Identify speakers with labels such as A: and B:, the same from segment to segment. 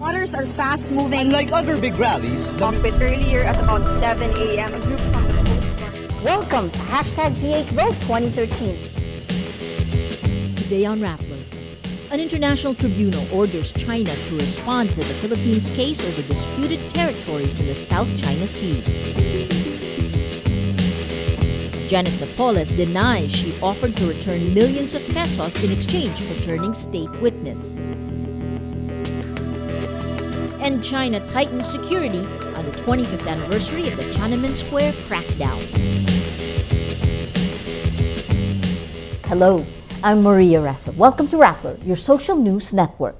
A: Waters are fast-moving.
B: Unlike other big rallies,
A: Bit earlier at about 7 a.m. A group
C: Welcome to #PHVote 2013.
D: Today on Rappler, an international tribunal orders China to respond to the Philippines' case over disputed territories in the South China Sea. Janet Napoles denies she offered to return millions of pesos in exchange for turning state witness. And China tightens security on the 25th anniversary of the Tiananmen Square crackdown.
C: Hello, I'm Maria Ressa. Welcome to Rappler, your social news network.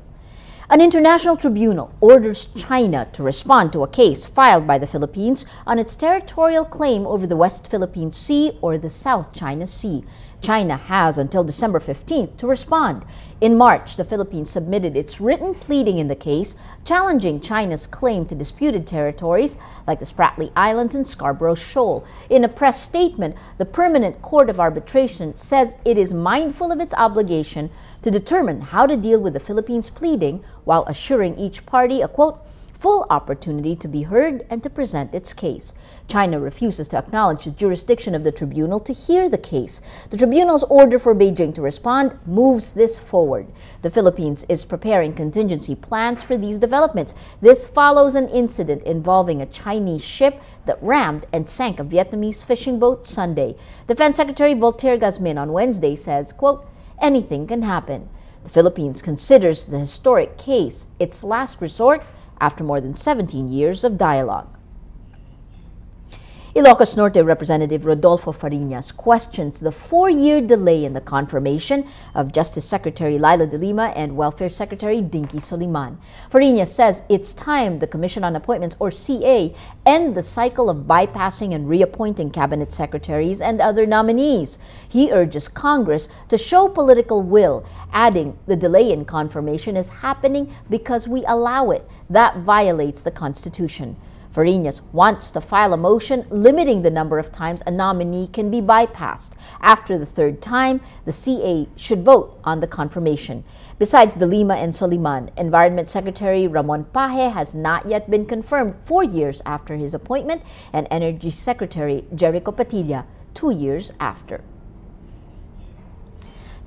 C: An international tribunal orders China to respond to a case filed by the Philippines on its territorial claim over the West Philippine Sea or the South China Sea. China has until December 15th to respond. In March, the Philippines submitted its written pleading in the case, challenging China's claim to disputed territories like the Spratly Islands and Scarborough Shoal. In a press statement, the Permanent Court of Arbitration says it is mindful of its obligation to determine how to deal with the Philippines' pleading while assuring each party a, quote, full opportunity to be heard and to present its case. China refuses to acknowledge the jurisdiction of the tribunal to hear the case. The tribunal's order for Beijing to respond moves this forward. The Philippines is preparing contingency plans for these developments. This follows an incident involving a Chinese ship that rammed and sank a Vietnamese fishing boat Sunday. Defense Secretary Voltaire Gazmin on Wednesday says, quote, anything can happen. The Philippines considers the historic case its last resort after more than 17 years of dialogue. Ilocos Norte Representative Rodolfo FARIñAS questions the 4-year delay in the confirmation of Justice Secretary Leila de Lima and Welfare Secretary Dinky Soliman. FARIñAS says it's time the Commission on Appointments, or CA, end the cycle of bypassing and reappointing cabinet secretaries and other nominees. He urges Congress to show political will, adding the delay in confirmation is happening because we allow it. That violates the Constitution. FARIñAS wants to file a motion limiting the number of times a nominee can be bypassed. After the third time, the CA should vote on the confirmation. Besides De Lima and Soliman, Environment Secretary Ramon Paje has not yet been confirmed 4 years after his appointment, and Energy Secretary Jericho Padilla 2 years after.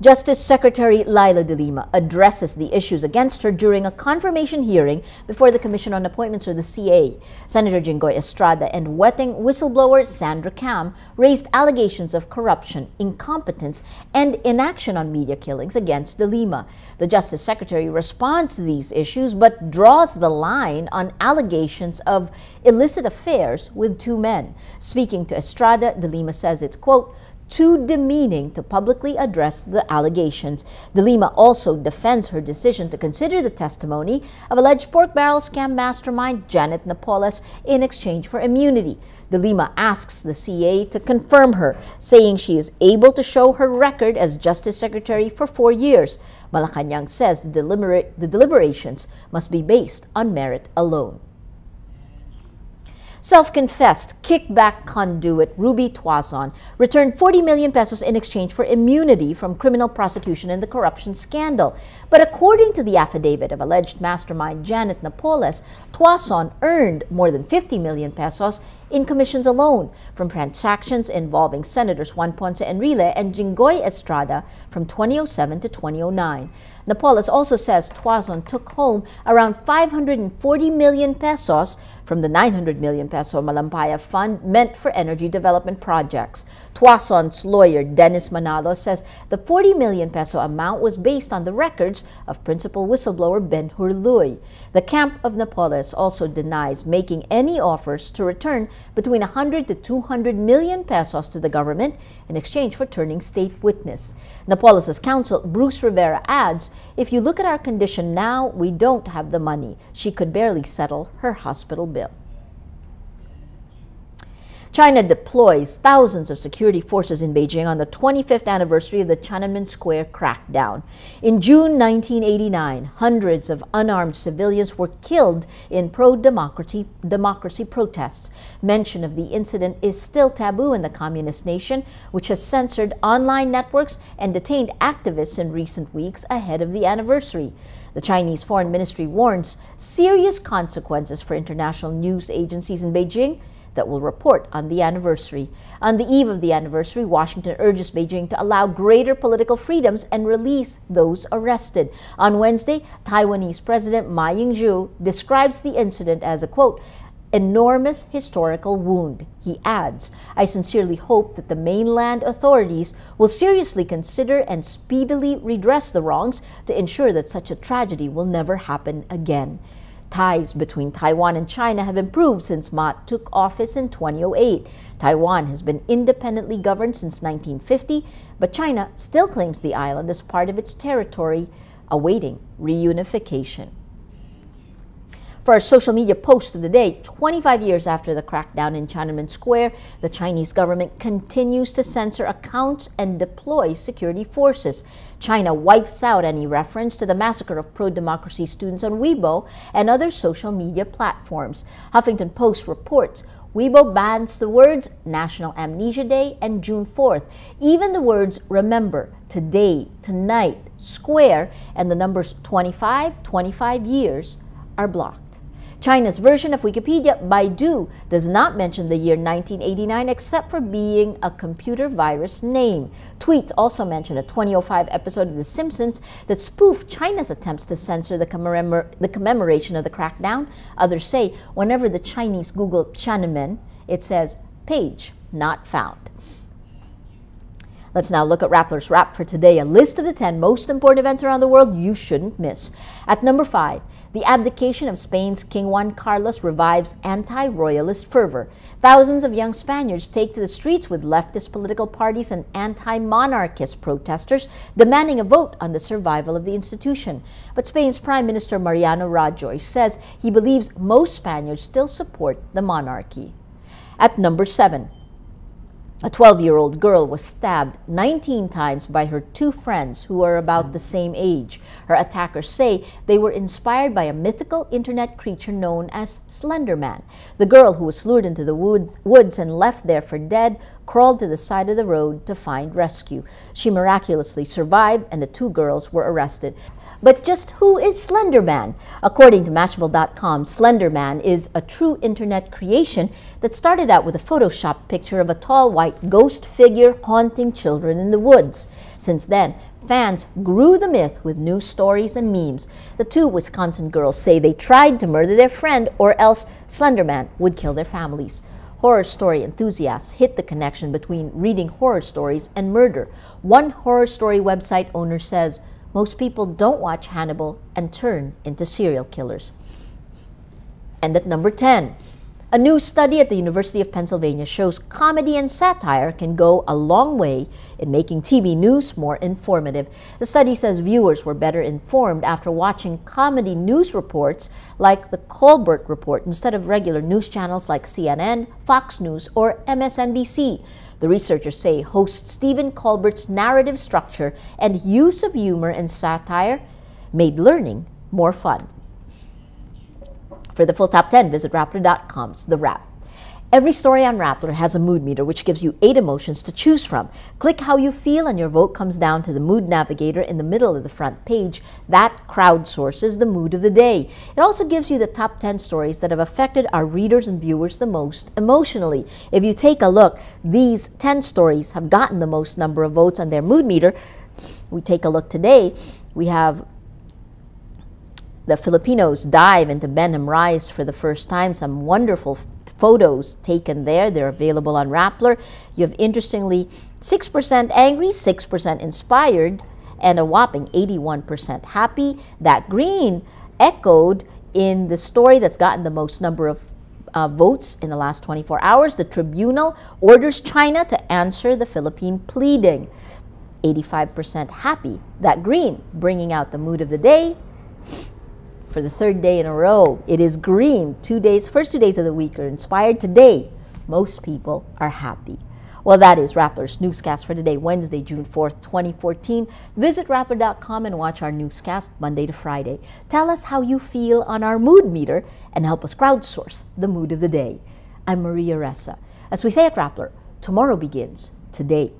C: Justice Secretary Leila de Lima addresses the issues against her during a confirmation hearing before the Commission on Appointments, or the CA. Senator Jinggoy Estrada and wetting whistleblower Sandra Cam raised allegations of corruption, incompetence, and inaction on media killings against de Lima. The Justice Secretary responds to these issues but draws the line on allegations of illicit affairs with 2 men. Speaking to Estrada, de Lima says it's, quote, too demeaning to publicly address the allegations. De Lima also defends her decision to consider the testimony of alleged pork barrel scam mastermind Janet Napoles in exchange for immunity. De Lima asks the CA to confirm her, saying she is able to show her record as Justice Secretary for 4 years. Malacanang says the deliberations must be based on merit alone. Self-confessed kickback conduit Ruby Tuason returned 40 million pesos in exchange for immunity from criminal prosecution in the corruption scandal. But according to the affidavit of alleged mastermind Janet Napoles, Tuason earned more than 50 million pesos in commissions alone from transactions involving Senators Juan Ponce Enrile and Jinggoy Estrada from 2007 to 2009. Napoles also says Tuason took home around 540 million pesos from the 900 million peso Malampaya Fund meant for energy development projects. Tuason's lawyer Dennis Manalo says the 40 million peso amount was based on the records of principal whistleblower Ben Hurluy. The camp of Napoles also denies making any offers to return between 100 to 200 million pesos to the government in exchange for turning state witness. Napoles' counsel Bruce Rivera adds, if you look at our condition now, we don't have the money. She could barely settle her hospital bill. China deploys thousands of security forces in Beijing on the 25th anniversary of the Tiananmen Square crackdown. In June 1989, hundreds of unarmed civilians were killed in pro-democracy protests. Mention of the incident is still taboo in the communist nation, which has censored online networks and detained activists in recent weeks ahead of the anniversary. The Chinese Foreign Ministry warns serious consequences for international news agencies in Beijing that will report on the anniversary. On the eve of the anniversary, Washington urges Beijing to allow greater political freedoms and release those arrested. On Wednesday, Taiwanese President Ma Ying-jeou describes the incident as a, quote, enormous historical wound. He adds, I sincerely hope that the mainland authorities will seriously consider and speedily redress the wrongs to ensure that such a tragedy will never happen again. Ties between Taiwan and China have improved since Ma took office in 2008. Taiwan has been independently governed since 1950, but China still claims the island as part of its territory, awaiting reunification. For our social media post of the day, 25 years after the crackdown in Tiananmen Square, the Chinese government continues to censor accounts and deploy security forces. China wipes out any reference to the massacre of pro-democracy students on Weibo and other social media platforms. Huffington Post reports Weibo bans the words National Amnesia Day and June 4th. Even the words remember, today, tonight, square, and the numbers 25 years are blocked. China's version of Wikipedia, Baidu, does not mention the year 1989 except for being a computer virus name. Tweets also mention a 2005 episode of The Simpsons that spoofed China's attempts to censor the commemoration of the crackdown. Others say whenever the Chinese Google Tiananmen, it says page not found. Let's now look at Rappler's Wrap for today, a list of the 10 most important events around the world you shouldn't miss. At number 5, the abdication of Spain's King Juan Carlos revives anti-royalist fervor. Thousands of young Spaniards take to the streets with leftist political parties and anti-monarchist protesters demanding a vote on the survival of the institution. But Spain's Prime Minister Mariano Rajoy says he believes most Spaniards still support the monarchy. At number 7, a 12-year-old girl was stabbed 19 times by her 2 friends who are about the same age. Her attackers say they were inspired by a mythical internet creature known as Slender Man. The girl, who was lured into the woods and left there for dead, crawled to the side of the road to find rescue. She miraculously survived and the 2 girls were arrested. But just who is Slender Man? According to Mashable.com, Slender Man is a true internet creation that started out with a Photoshop picture of a tall white ghost figure haunting children in the woods. Since then, fans grew the myth with new stories and memes. The 2 Wisconsin girls say they tried to murder their friend or else Slender Man would kill their families. Horror story enthusiasts hit the connection between reading horror stories and murder. One horror story website owner says, most people don't watch Hannibal and turn into serial killers. And at number 10, a new study at the University of Pennsylvania shows comedy and satire can go a long way in making TV news more informative. The study says viewers were better informed after watching comedy news reports like the Colbert Report instead of regular news channels like CNN, Fox News, or MSNBC. The researchers say host Stephen Colbert's narrative structure and use of humor and satire made learning more fun. For the full top 10, visit Rappler.com's The Wrap. Every story on Rappler has a mood meter which gives you 8 emotions to choose from. Click how you feel and your vote comes down to the mood navigator in the middle of the front page. That crowdsources the mood of the day. It also gives you the top 10 stories that have affected our readers and viewers the most emotionally. If you take a look, these 10 stories have gotten the most number of votes on their mood meter. We take a look today. We have the Filipinos dive into Benham Rise for the first time. Some wonderful photos taken there. They're available on Rappler. You have, interestingly, 6% angry, 6% inspired, and a whopping 81% happy. That green echoed in the story that's gotten the most number of votes in the last 24 hours. The Tribunal orders China to answer the Philippine pleading. 85% happy. That green bringing out the mood of the day. For the 3rd day in a row, it is green. First 2 days of the week are inspired. Today, most people are happy. Well, that is Rappler's Newscast for today, Wednesday, June 4th, 2014. Visit Rappler.com and watch our newscast Monday to Friday. Tell us how you feel on our mood meter and help us crowdsource the mood of the day. I'm Maria Ressa. As we say at Rappler, tomorrow begins today.